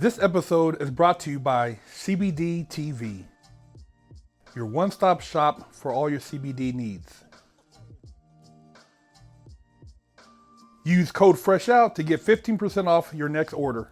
This episode is brought to you by CBD TV, your one-stop shop for all your CBD needs. Use code FRESHOUT to get 15% off your next order.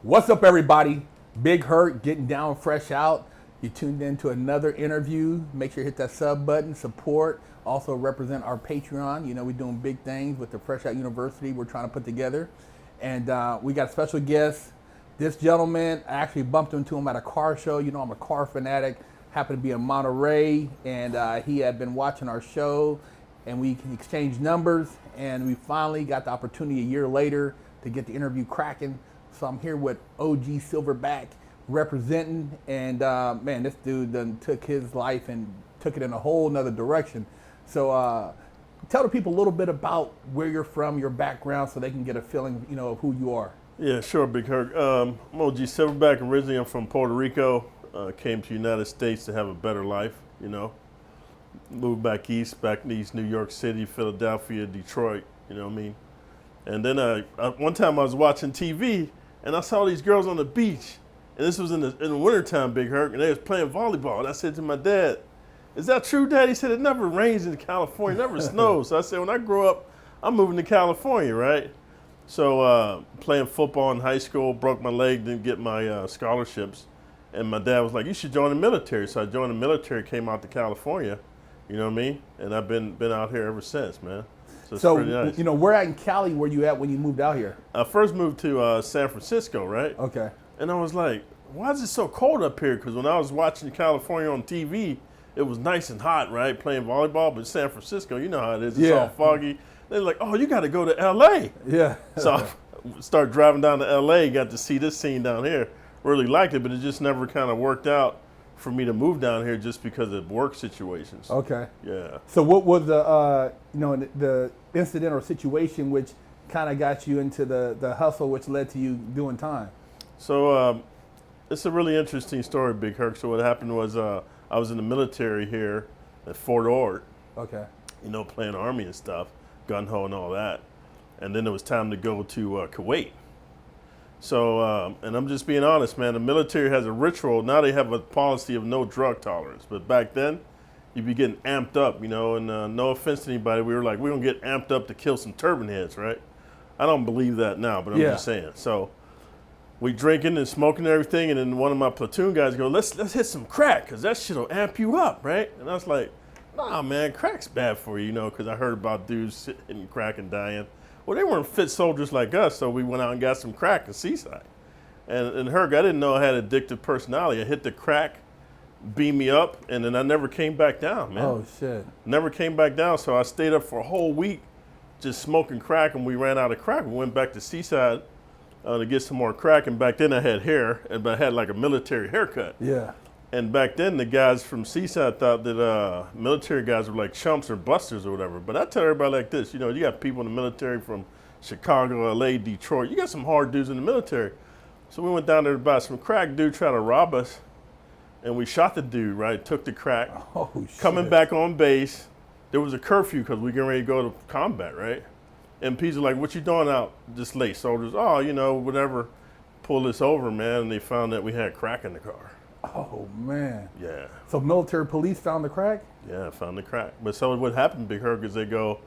What's up, everybody? Big Hurt, getting down fresh out. You tuned in to another interview. Make sure you hit that sub button, support. Also represent our Patreon. You know, we're doing big things with the Fresh Out University we're trying to put together. And we got a special guest. This gentleman, I actually bumped into him at a car show. You know, I'm a car fanatic. Happened to be in Monterey, and he had been watching our show, and we exchanged numbers, and we finally got the opportunity a year later to get the interview cracking. So I'm here with OG Silverback representing, and man, this dude done took his life and took it in a whole nother direction. So tell the people a little bit about where you're from, your background, so they can get a feeling, you know, of who you are. Yeah, sure, Big Herc. I'm OG Silverback. Originally, I'm from Puerto Rico. Came to the United States to have a better life, you know. Moved back east, back east, New York City, Philadelphia, Detroit, you know what I mean? And then one time I was watching TV, and I saw these girls on the beach, and this was in the wintertime, Big Herc, and they was playing volleyball. And I said to my dad, "Is that true, Dad?" He said, "It never rains in California, it never snows." So I said, when I grow up, I'm moving to California, right? So playing football in high school, broke my leg, didn't get my scholarships. And my dad was like, "You should join the military." So I joined the military, came out to California, you know what I mean? And I've been out here ever since, man. So it's pretty nice. You know, where in Cali were you at when you moved out here? I first moved to San Francisco, right? Okay. And I was like, why is it so cold up here? Because when I was watching California on TV, it was nice and hot, right? Playing volleyball, but San Francisco, you know how it is. It's all foggy. They're like, "Oh, you got to go to LA." Yeah. So I started driving down to LA, got to see this scene down here. Really liked it, but it just never kind of worked out for me to move down here just because of work situations. Okay. Yeah. So what was the incident or situation which kind of got you into the hustle, which led to you doing time? So it's a really interesting story, Big Herc. So what happened was I was in the military here at Fort Ord. Okay. You know, playing Army and stuff, gun-ho and all that. And then it was time to go to Kuwait. So, and I'm just being honest, man, the military has a ritual. Now they have a policy of no drug tolerance. But back then, you'd be getting amped up, you know, and no offense to anybody, we were like, we're going to get amped up to kill some turban heads, right? I don't believe that now, but I'm just saying. So we drinking and smoking and everything, and then one of my platoon guys go, let's hit some crack, because that shit will amp you up, right? And I was like, nah, man, crack's bad for you, you know, because I heard about dudes hitting crack and dying. Well, they weren't fit soldiers like us, so we went out and got some crack in Seaside. And Herc, I didn't know I had addictive personality. I hit the crack, beat me up, and then I never came back down, man. Oh, shit. Never came back down, so I stayed up for a whole week just smoking crack, and we ran out of crack. We went back to Seaside to get some more crack, and back then I had hair, but I had like a military haircut. Yeah. And back then, the guys from Seaside thought that military guys were like chumps or busters or whatever. But I tell everybody like this, you know, you got people in the military from Chicago, LA, Detroit. You got some hard dudes in the military. So we went down there to buy some crack. Dude tried to rob us, and we shot the dude, right? Took the crack. Oh, shit. Coming back on base, there was a curfew because we getting ready to go to combat, right? MPs are like, "What you doing out this late?" Soldiers, "Oh, you know, whatever. Pull this over, man." And they found that we had crack in the car. Oh, man. Yeah. So military police found the crack? Yeah, found the crack. But so what happened, Big Herc, is they go,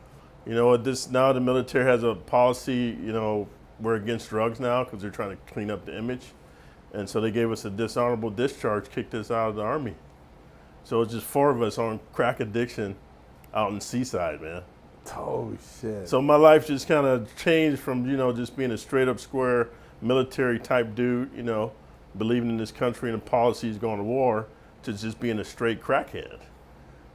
you know what, now the military has a policy, you know, we're against drugs now because they're trying to clean up the image. And so they gave us a dishonorable discharge, kicked us out of the Army. So it's just 4 of us on crack addiction out in Seaside, man. Oh, shit. So my life just kind of changed from, you know, just being a straight up square military type dude, you know, believing in this country and the policies going to war, to just being a straight crackhead.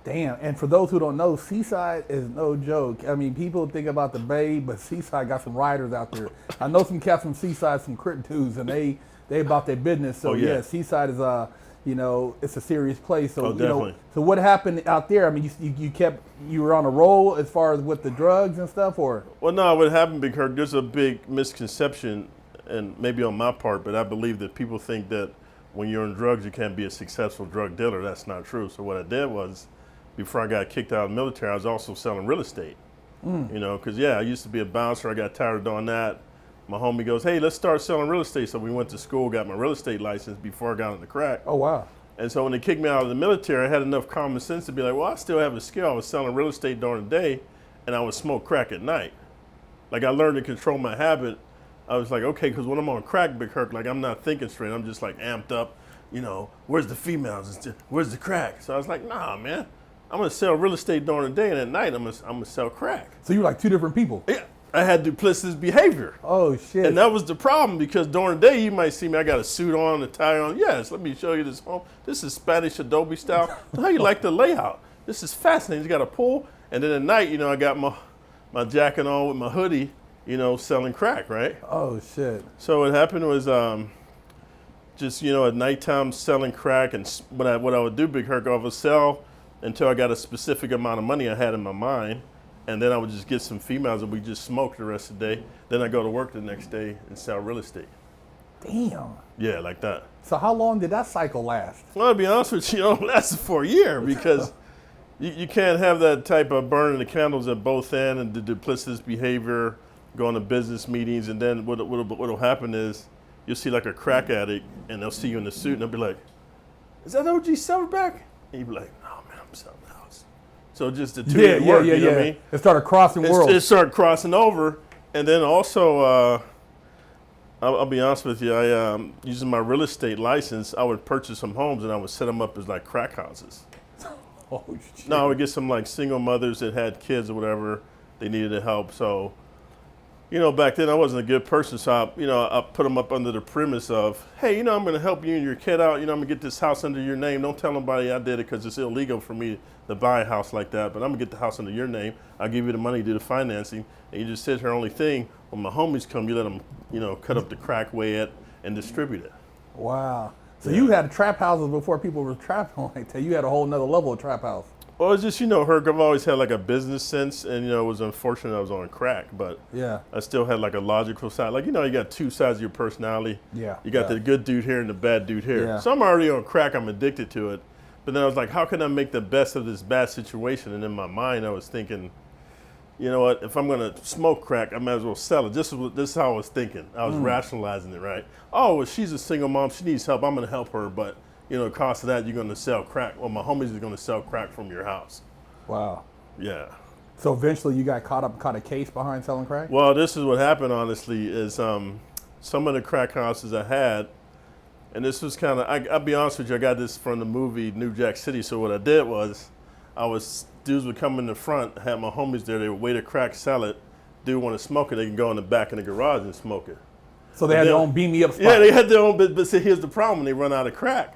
Damn. And for those who don't know, Seaside is no joke. I mean, people think about the Bay, but Seaside got some riders out there. I know some cats from Seaside, some crit dudes, and they about their business. So yeah, Seaside is it's a serious place. So definitely. So what happened out there? I mean, you were on a roll as far as with the drugs and stuff, or? Well, no, what happened, Big Herc, there's a big misconception, and maybe on my part, but I believe that people think that when you're on drugs, you can't be a successful drug dealer. That's not true. So what I did was, before I got kicked out of the military, I was also selling real estate. Because I used to be a bouncer. I got tired of doing that. My homie goes, hey, let's start selling real estate. So we went to school, got my real estate license before I got into crack. Oh, wow. And so when they kicked me out of the military, I had enough common sense to be like, well, I still have a skill. I was selling real estate during the day, and I would smoke crack at night. Like, I learned to control my habit. I was like, okay, because when I'm on crack, Big Herc, like, I'm not thinking straight. I'm just, like, amped up. Where's the females? Where's the crack? So I was like, nah, man. I'm going to sell real estate during the day, and at night, I'm going to sell crack. So you're like two different people? Yeah. I had duplicitous behavior. Oh, shit. And that was the problem, because during the day, you might see me, I got a suit on, a tie on. Yes, let me show you this home. This is Spanish adobe style. How you like the layout? This is fascinating. You got a pool. And then at night, I got my jacket on with my hoodie, selling crack, right? Oh, shit. So what happened was just, at nighttime selling crack. And what I would do, Big Herc, I would sell until I got a specific amount of money I had in my mind. And then I would just get some females and we just smoke the rest of the day. Then I go to work the next day and sell real estate. Damn. Yeah, like that. So how long did that cycle last? Well, to be honest with you, it lasted for a year because you can't have that type of burning the candles at both ends and the duplicitous behavior, going to business meetings, and then what'll happen is you'll see like a crack addict and they'll see you in the suit and they'll be like, is that OG Silverback? And you'll be like, no, man, I'm selling the house. So just the two didn't work, you know what I mean? It started crossing worlds. It started crossing over. And then also, I'll be honest with you, I using my real estate license, I would purchase some homes and I would set them up as like crack houses. Oh, shit. No, I would get some like single mothers that had kids or whatever, they needed the help. So, back then I wasn't a good person, so I put them up under the premise of, hey, I'm going to help you and your kid out. I'm going to get this house under your name. Don't tell nobody I did it because it's illegal for me to buy a house like that. But I'm going to get the house under your name. I'll give you the money to do the financing. And you just sit here. Only thing, when my homies come, you let them, cut up the crack, weigh it, and distribute it. Wow. So you had trap houses before people were trapping like that. You had a whole nother level of trap house. Well, it's just, Herc, I've always had like a business sense, and, it was unfortunate I was on crack, but yeah, I still had like a logical side. Like, you got two sides of your personality. Yeah. You got the good dude here and the bad dude here. Yeah. So I'm already on crack, I'm addicted to it. But then I was like, how can I make the best of this bad situation? And in my mind, I was thinking, you know what, if I'm going to smoke crack, I might as well sell it. This is how I was thinking. I was rationalizing it, right? Oh, well, she's a single mom, she needs help, I'm going to help her, but, the cost of that, you're going to sell crack. Well, my homies are going to sell crack from your house. Wow. Yeah. So eventually you got caught a case behind selling crack? Well, this is what happened, honestly, is some of the crack houses I had, and this was kind of, I'll be honest with you, I got this from the movie New Jack City. So what I did was, dudes would come in the front, had my homies there, they would weigh the crack, sell it. Dude want to smoke it, they can go in the back in the garage and smoke it. So they had their own beam me up spot? Yeah, they had their own, but see, here's the problem, when they run out of crack.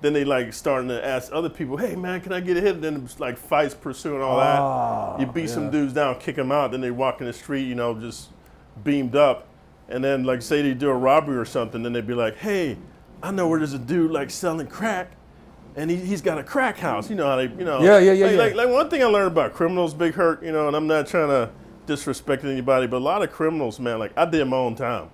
Then they like starting to ask other people, hey man, can I get a hit? And then it's like fights, pursuing all that. You beat some dudes down, kick them out. Then they walk in the street, just beamed up. And then like say they do a robbery or something, then they'd be like, hey, I know where there's a dude like selling crack and he's got a crack house. You know how they, Like one thing I learned about criminals, Big Herc, and I'm not trying to disrespect anybody, but a lot of criminals, man, like I did my own time.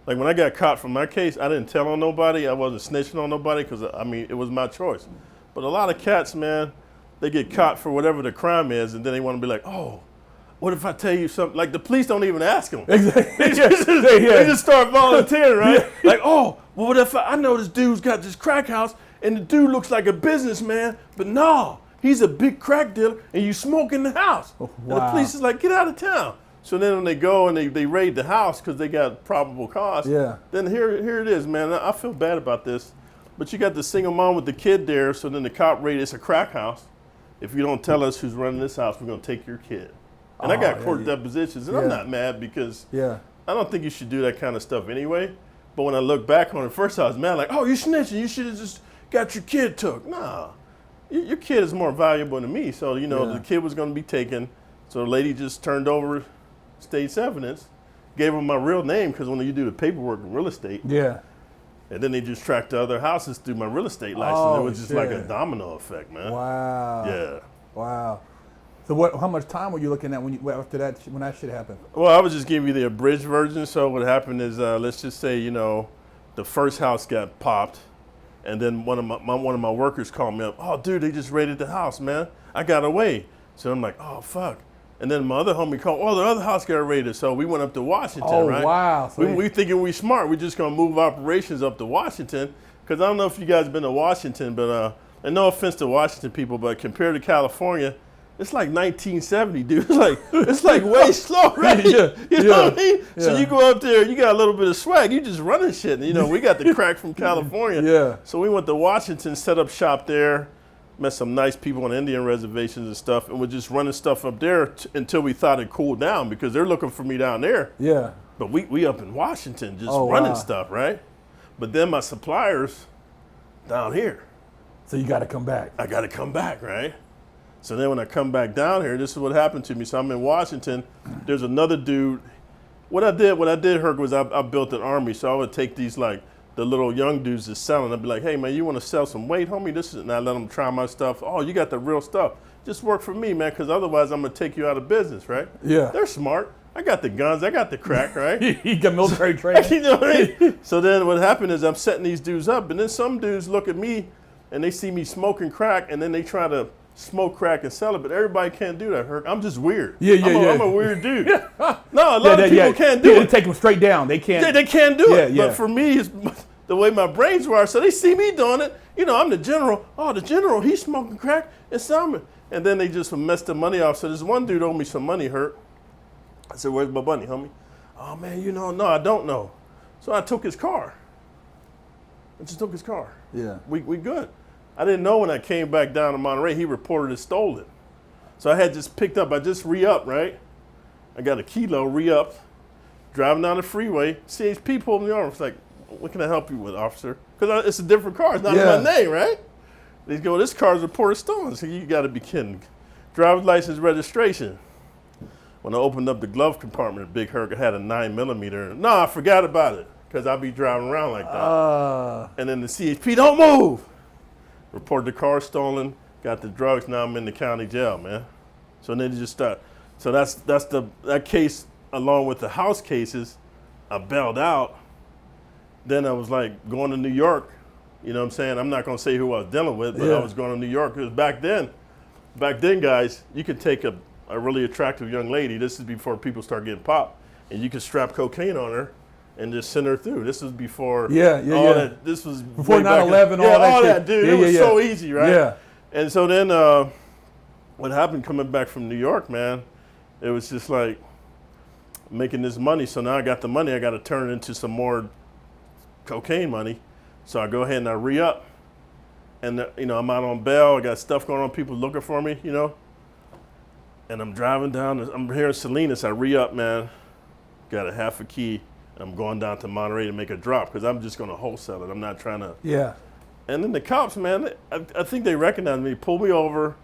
Like when I got caught for my case, I didn't tell on nobody. I wasn't snitching on nobody because, it was my choice. But a lot of cats, man, they get caught for whatever the crime is, and then they want to be like, oh, what if I tell you something? Like the police don't even ask them. Exactly. They just start volunteering, right? Yeah. Like, oh, well, what if I know this dude's got this crack house, and the dude looks like a businessman, but no, he's a big crack dealer, and you smoke in the house. Oh, wow. And the police is like, get out of town. So then when they go and they raid the house because they got probable cause, then here it is, man. I feel bad about this. But you got the single mom with the kid there, so then the cop raid, it's a crack house. If you don't tell us who's running this house, we're going to take your kid. And I got court depositions, and I'm not mad because I don't think you should do that kind of stuff anyway. But when I look back on it, first I was mad, like, oh, you snitching. You should have just got your kid took. Nah. your kid is more valuable than me. So, you know, the kid was going to be taken. So the lady just turned over state's evidence, gave him my real name, because when you do the paperwork in real estate. Yeah. And then they just tracked the other houses through my real estate license. Oh, it was just like a domino effect, man. Wow. Yeah. Wow. So how much time were you looking at after that, when that shit happened? Well, I was just giving you the abridged version. So what happened is, let's just say, you know, the first house got popped. And then one of my workers called me up. Oh, dude, they just raided the house, man. I got away. So I'm like, oh, fuck. And then my other homie called, oh, the other house got raided. So we went up to Washington, right? Oh, wow. So we thinking we smart. We're just going to move operations up to Washington. Because I don't know if you guys been to Washington, but, and no offense to Washington people, but compared to California, it's like 1970, dude. It's like way slow, right? You know what I mean? Yeah. So you go up there, you got a little bit of swag, you just running shit. And, you know, we got the crack from California. Yeah. So we went to Washington, set up shop there, met some nice people on Indian reservations and stuff, and we're just running stuff up there until we thought it cooled down, because they're looking for me down there. Yeah. But we up in Washington just running stuff, right? But then my suppliers down here. So you got to come back. I got to come back, right? So then when I come back down here, this is what happened to me. So I'm in Washington. There's another dude. What I did, Herc, was I built an army. So I would take these, like, the little young dudes that's selling. I'd be like, hey, man, you want to sell some weight, homie? And I let them try my stuff. Oh, you got the real stuff. Just work for me, man, because otherwise I'm going to take you out of business, right? Yeah. They're smart. I got the guns. I got the crack, right? You got military training. You know what I mean? So then what happened is I'm setting these dudes up, and then some dudes look at me, and they see me smoking crack, and then they try to smoke crack and sell it, but everybody can't do that, Herc. I'm just weird. I'm a weird dude. No, a lot of people can't do it. They take them straight down. They can't. Yeah, they can't do it. Yeah. But for me, it's the way my brains were. So they see me doing it. You know, I'm the general. Oh, the general, he's smoking crack and selling. And then they just messed the money off. So this one dude owed me some money, Herc. I said, where's my money, homie? Oh, man, you know, no, I don't know. So I took his car. I just took his car. Yeah. We good. I didn't know when I came back down to Monterey, he reported it stolen. So I had just picked up, I just re-upped, right? I got a kilo, re-upped, driving down the freeway, CHP pulled me over. It's like, what can I help you with, officer? Because it's a different car, it's not in my name, right? They go, this car's reported stolen. I said, you gotta be kidding. Driver's license registration. When I opened up the glove compartment, Big Herc had a 9mm. No, I forgot about it, because I'll be driving around like that. And then the CHP, don't move. Reported the car stolen, got the drugs, now I'm in the county jail, man. So then they just start. So that case, along with the house cases, I bailed out. Then I was like going to New York, you know what I'm saying? I'm not gonna say who I was dealing with, but I was going to New York, because back then, guys, you could take a really attractive young lady, this is before people start getting popped, and you could strap cocaine on her and just send her through. This was before that. This was before 9/11, all that shit. dude. It was so easy, right? Yeah. And so then what happened coming back from New York, man, it was just like making this money. So now I got the money, I got to turn it into some more cocaine money. So I go ahead and I re-up. And, you know, I'm out on bail. I got stuff going on, people looking for me, you know. And I'm driving down, I'm here in Salinas, I re-up, man. Got a half a key. I'm going down to Monterey to make a drop, because I'm just going to wholesale it. I'm not trying to. Yeah. And then the cops, man, I think they recognized me, pulled me over.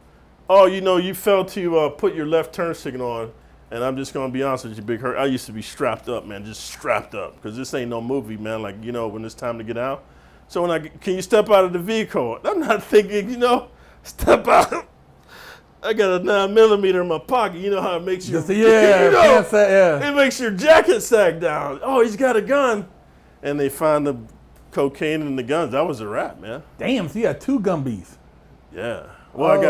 Oh, you know, you failed to put your left turn signal on. And I'm just going to be honest with you, Big Herc. I used to be strapped up, man, just strapped up, because this ain't no movie, man. Like, you know, when it's time to get out. So can you step out of the vehicle? I'm not thinking, you know, step out. I got a 9mm in my pocket. You know how it makes your it makes your jacket sag down. Oh, he's got a gun, and they find the cocaine in the guns. That was a wrap, man. Damn, so you had 2 Gumbies. Yeah. Well, I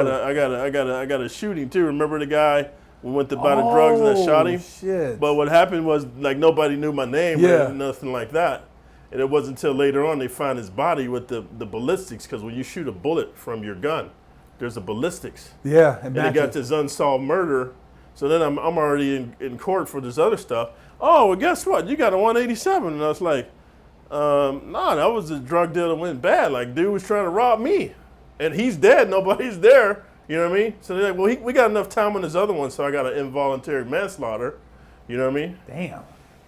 got a shooting too. Remember the guy we went to buy the drugs and I shot him? Shit. But what happened was, like, nobody knew my name or nothing like that. And it wasn't until later on they find his body with the ballistics, because when you shoot a bullet from your gun, there's a ballistics. Yeah, and they got this unsolved murder. So then I'm already in court for this other stuff. Oh, well, guess what? You got a 187. And I was like, nah, that was a drug deal that went bad. Like, dude was trying to rob me. And he's dead. Nobody's there. You know what I mean? So they're like, well, we got enough time on this other one, so I got an involuntary manslaughter. You know what I mean? Damn.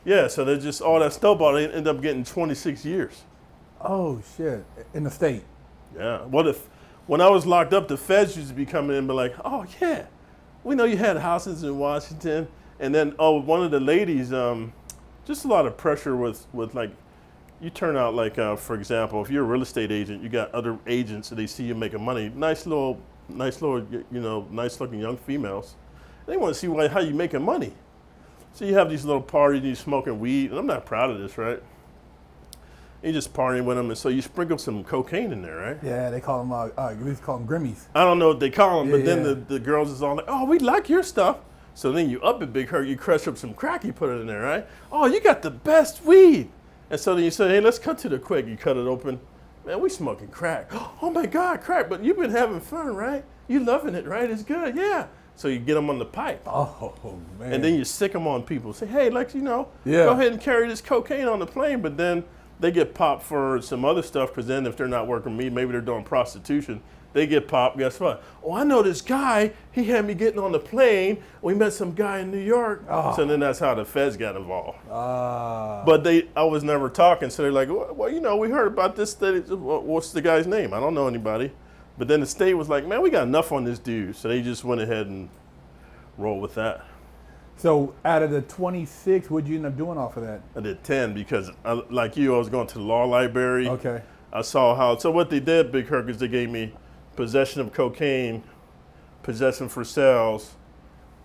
Yeah, so they're just all that snowball. They end up getting 26 years. Oh, shit. In the state. Yeah. when I was locked up, the feds used to be coming in and be like, oh, yeah, we know you had houses in Washington. And then, one of the ladies, just a lot of pressure with like, you turn out like, for example, if you're a real estate agent, you got other agents and they see you making money. Nice little, nice looking young females. They want to see how you making money. So you have these little parties, you smoking weed, and I'm not proud of this, right? You just partying with them, and so you sprinkle some cocaine in there, right? Yeah, they call them, we used to call them Grimmies. I don't know what they call them, but then yeah. the girls is all like, oh, we like your stuff. So then you up it, Big Hurt, you crush up some crack, you put it in there, right? Oh, you got the best weed. And so then you say, hey, let's cut to the quick. You cut it open. Man, we smoking crack. Oh my God, crack, but you've been having fun, right? You loving it, right? It's good, yeah. So you get them on the pipe. Oh, man. And then you sick them on people. Say, hey, like, go Yeah. ahead and carry this cocaine on the plane, but then they get popped for some other stuff, because then if they're not working me, maybe they're doing prostitution, they get popped. Guess what? Oh, I know this guy. He had me getting on the plane. We met some guy in New York. Oh. So then that's how the feds got involved. But I was never talking. So they're like, well, we heard about this. What's the guy's name? I don't know anybody. But then the state was like, man, we got enough on this dude. So they just went ahead and rolled with that. So out of the 26, what'd you end up doing off of that? I did 10 because, like you, I was going to the law library. Okay. I saw so what they did, Big Herc, is they gave me possession of cocaine, possession for sales,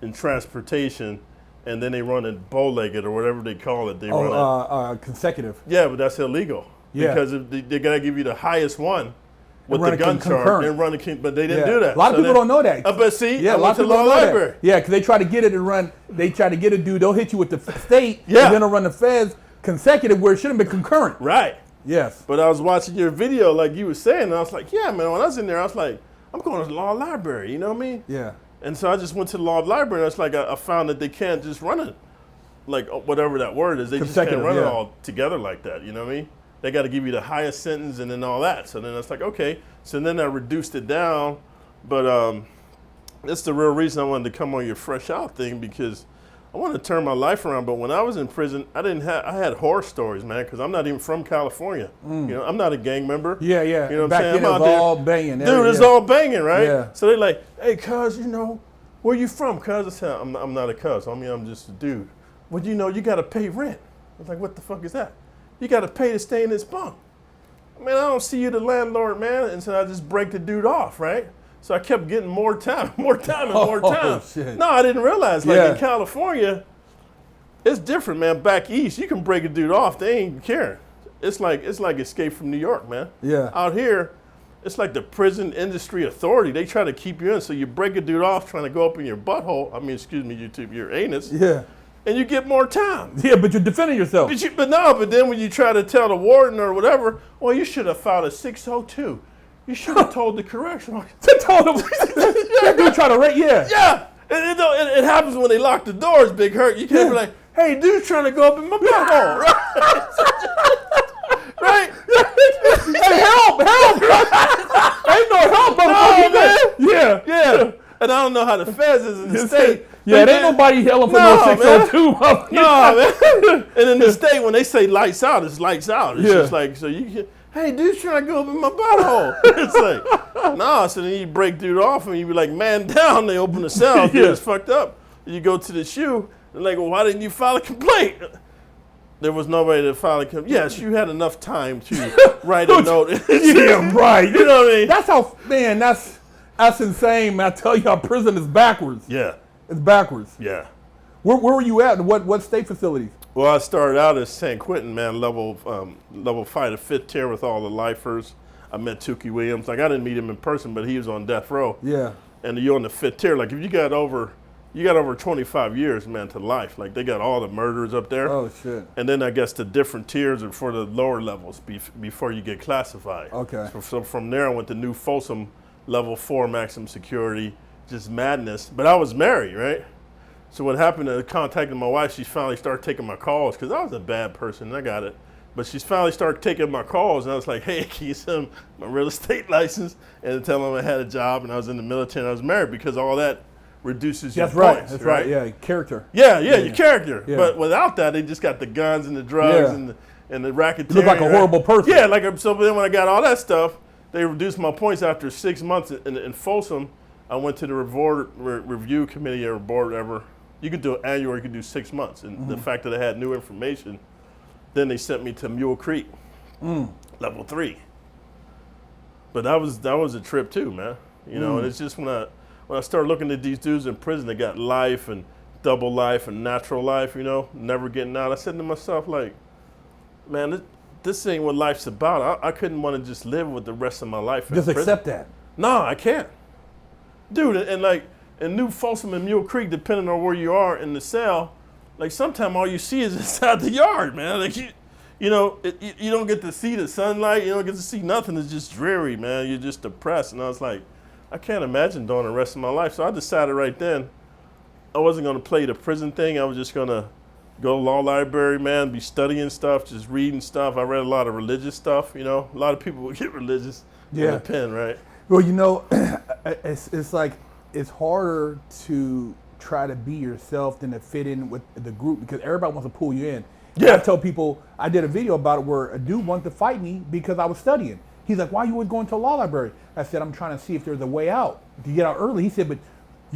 and transportation, and then they run it bow-legged or whatever they call it. They run it. Consecutive. Yeah, but that's illegal. Yeah. Because they got to give you the highest one with run the a gun charge concurrent. and but they didn't do that. A lot of people don't know that. But see, yeah, I a lot went of to people law don't know library. that. Yeah, because they try to get it and run. They try to get a dude. They'll hit you with the state. Yeah. And then they'll run the feds consecutive where it should have been concurrent. Right. Yes. But I was watching your video, like you were saying, and I was like, yeah, man. When I was in there, I was like, I'm going to the law library. You know what I mean? Yeah. And so I just went to the law library, and it's like I found that they can't just run it, like whatever that word is. They just can't run it all together like that. You know what I mean? They got to give you the highest sentence and then all that. So then it's like, okay. So then I reduced it down. But that's the real reason I wanted to come on your fresh out thing, because I wanted to turn my life around. But when I was in prison, I had horror stories, man, because I'm not even from California. I'm not a gang member. Yeah, yeah. You know what Back I'm saying? then it was all banging. Dude, it's all banging, right? Yeah. So they're like, hey, cuz, where you from, cuz? I said, I'm not a cuz. I mean, I'm just a dude. Well, you got to pay rent. I was like, what the fuck is that? You got to pay to stay in this bunk. Man, I don't see you the landlord, man. And so I just break the dude off, right? So I kept getting more time, and more time. Shit. No, I didn't realize. Like in California, it's different, man. Back east, you can break a dude off. They ain't caring. It's like Escape from New York, man. Yeah. Out here, it's like the prison industry authority. They try to keep you in. So you break a dude off trying to go up in your butthole. I mean, excuse me, your anus. Yeah. And you get more time. Yeah, but you're defending yourself. But then when you try to tell the warden or whatever, well, you should have filed a 602. You should have told the correctional. Told him. That dude try to Yeah. It happens when they lock the doors, Big Hurt. You can't be like, hey, dude's trying to go up in my butthole, right? Right? Hey, help! Ain't no help, motherfucker. Man. Yeah. And I don't know how the feds is in the state. Yeah, there ain't nobody yelling for no 602. No, man. And in the state, when they say lights out, it's lights out. It's just like, so you can, hey, dude's trying to go up in my butthole. It's like, no. So then you break dude off and you be like, man down. They open the cell. Dude, it's fucked up. You go to the shoe. They're like, well, why didn't you file a complaint? There was nobody to file a complaint. Yes, you had enough time to write a note. Yeah, right. You know what I mean? That's how, man, that's insane, man. I tell you, our prison is backwards. Yeah. It's backwards. Yeah. Where were you at? What state facilities? Well, I started out as San Quentin, man, level 5 to 5th tier with all the lifers. I met Tukey Williams. Like, I didn't meet him in person, but he was on death row. Yeah. And you're on the 5th tier. Like, if you got over 25 years, man, to life. Like, they got all the murders up there. Oh, shit. And then I guess the different tiers are for the lower levels before you get classified. Okay. So from there, I went to New Folsom, level 4 maximum security, just madness. But I was married, right? So what happened, I contacted my wife. She finally started taking my calls because I was a bad person. I got it. But she finally started taking my calls, and I was like, hey, can you send my real estate license? And tell them I had a job, and I was in the military, and I was married, because all that reduces your points. That's right. Yeah, character. Yeah, your character. Yeah. But without that, they just got the guns and the drugs and the racketeering. You look like a horrible person. Yeah, so then when I got all that stuff, they reduced my points after 6 months in Folsom. I went to the review committee or board, whatever. You could do an annual, or you could do 6 months. And the fact that I had new information, then they sent me to Mule Creek, level 3. But that was a trip too, man. You know, and it's just when I started looking at these dudes in prison that got life and double life and natural life, you know, never getting out. I said to myself, like, man, this ain't what life's about. I couldn't want to just live with the rest of my life in Just prison. accept that. No, I can't. Dude, and like in New Folsom and Mule Creek, depending on where you are in the cell, like sometimes all you see is inside the yard, man. Like you know, you don't get to see the sunlight. You don't get to see nothing. It's just dreary, man. You're just depressed. And I was like, I can't imagine doing the rest of my life. So I decided right then I wasn't going to play the prison thing. I was just going to go to law library, man, be studying stuff, just reading stuff. I read a lot of religious stuff, you know. A lot of people would get religious in the pen, right? Well, you know, it's like it's harder to try to be yourself than to fit in with the group because everybody wants to pull you in. Yeah. I tell people, I did a video about it where a dude wanted to fight me because I was studying. He's like, why you always going to a law library? I said, I'm trying to see if there's a way out to get out early. He said, but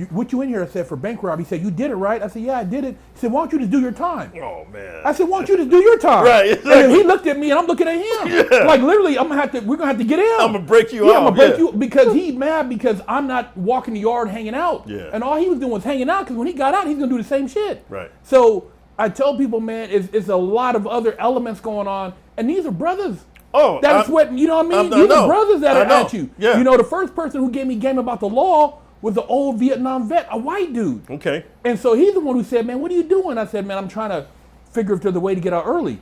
what you in here? I said, for bank robbery. He said, you did it, right? I said, yeah, I did it. He said, why don't you just do your time? Oh, man. I said, why don't you just do your time? Right, exactly. And he looked at me and I'm looking at him. Yeah. Like literally, we're gonna have to get him. I'm going to break you Yeah, off. I'm gonna break you because he's mad because I'm not walking the yard hanging out. Yeah. And all he was doing was hanging out because when he got out, he's gonna do the same shit. Right. So I tell people, man, it's a lot of other elements going on, and these are brothers. Oh, That's what, you know what I mean? I These know. are brothers that I are know. at you. Yeah. You know, the first person who gave me game about the law was the old Vietnam vet, a white dude. Okay. And so he's the one who said, man, what are you doing? I said, man, I'm trying to figure if there's a way to get out early.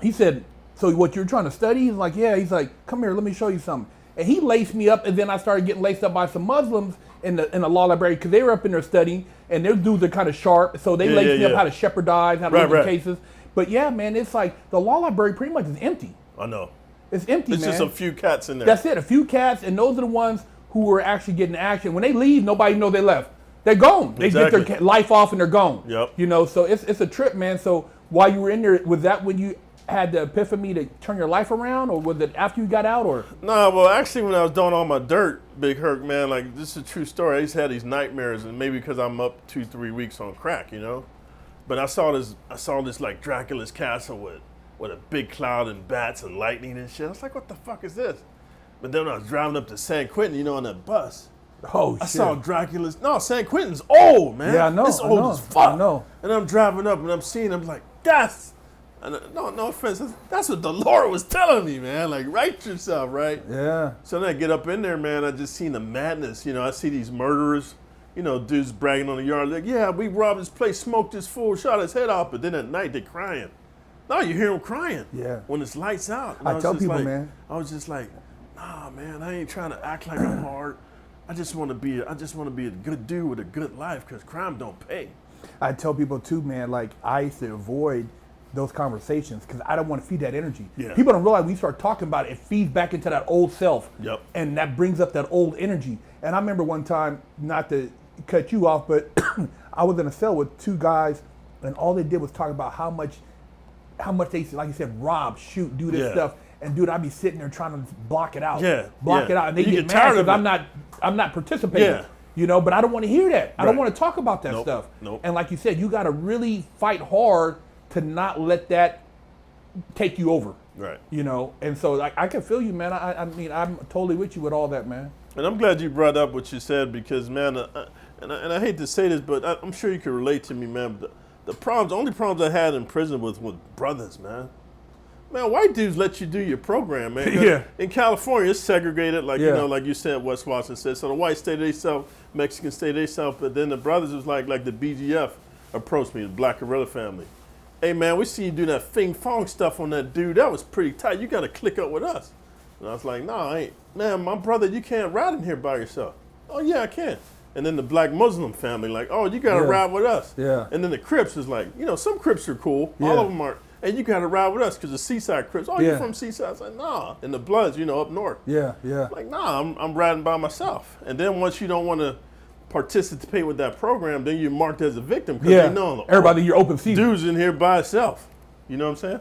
He said, so what, you're trying to study? He's like, yeah. He's like, come here, let me show you something. And he laced me up, and then I started getting laced up by some Muslims in the law library because they were up in there studying, and their dudes are kind of sharp, so they laced me up how to shepherdize, how to look at cases. But yeah, man, it's like the law library pretty much is empty. I know. It's empty, It's man. just a few cats in there. That's it, a few cats, and those are the ones who are actually getting action. When they leave, nobody knows they left. They're gone. They Exactly. get their life off and they're gone. Yep. You know, so it's a trip, man. So while you were in there, was that when you had the epiphany to turn your life around, or was it after you got out, or? No, well, actually, when I was doing all my dirt, Big Herc, man, like, this is a true story. I used to have these nightmares, and maybe because I'm up 2-3 weeks on crack, you know? But I saw this like Dracula's castle with a big cloud and bats and lightning and shit. I was like, what the fuck is this? But then when I was driving up to San Quentin, you know, on that bus, Oh, I saw Dracula's. No, San Quentin's old, man. Yeah, I know. It's old as fuck. I know. And I'm driving up and I'm seeing, I'm like, that's, and no offense, that's what the Lord was telling me, man. Like, right yourself, right? Yeah. So then I get up in there, man. I just seen the madness. You know, I see these murderers, you know, dudes bragging on the yard, like, yeah, we robbed this place, smoked this fool, shot his head off. But then at night, they crying. No, you hear them crying. Yeah. When it's lights out. And I tell was just people, like, man. I was just like, nah, man, I ain't trying to act like I'm hard. I just want to be a good dude with a good life, because crime don't pay. I tell people too, man, like I used to avoid those conversations because I don't want to feed that energy. Yeah. People don't realize when you start talking about it, it feeds back into that old self. Yep. And that brings up that old energy. And I remember one time, not to cut you off, but I was in a cell with two guys, and all they did was talk about how much they, like you said, rob, shoot, do this Yeah. stuff. And dude, I'd be sitting there trying to block it out. Yeah, Block yeah. it out. And they You get get mad tired of because it. I'm not participating. Yeah. You know, but I don't want to hear that. I don't Right. want to talk about that Nope, stuff. nope. And like you said, you got to really fight hard to not let that take you over. Right. You know, and so like I can feel you, man. I mean, I'm totally with you with all that, man. And I'm glad you brought up what you said, because, man, and I hate to say this, but I'm sure you can relate to me, man. But the only problems I had in prison was with brothers, man. Man, white dudes let you do your program, man. Yeah. In California, it's segregated, like, Yeah. you know, like you said, West Washington said. So the whites stay to themselves, Mexicans stay to themselves, but then the brothers was like the BGF approached me, the Black Gorilla family. Hey, man, we see you do that Fing Fong stuff on that dude. That was pretty tight. You got to click up with us. And I was like, no, I ain't. Man, my brother, you can't ride in here by yourself. Oh, yeah, I can. And then the Black Muslim family, like, oh, you got to Yeah. ride with us. Yeah. And then the Crips is like, you know, some Crips are cool. Yeah. All of them aren't. And you got to ride with us because the Seaside Crips. Oh, Yeah. you from Seaside? I was like, nah. And the Bloods, you know, up north. Yeah, yeah. Like, nah, I'm riding by myself. And then once you don't want to participate with that program, then you're marked as a victim because Yeah. they know Everybody, you're open season. dude's in here by himself. You know what I'm saying?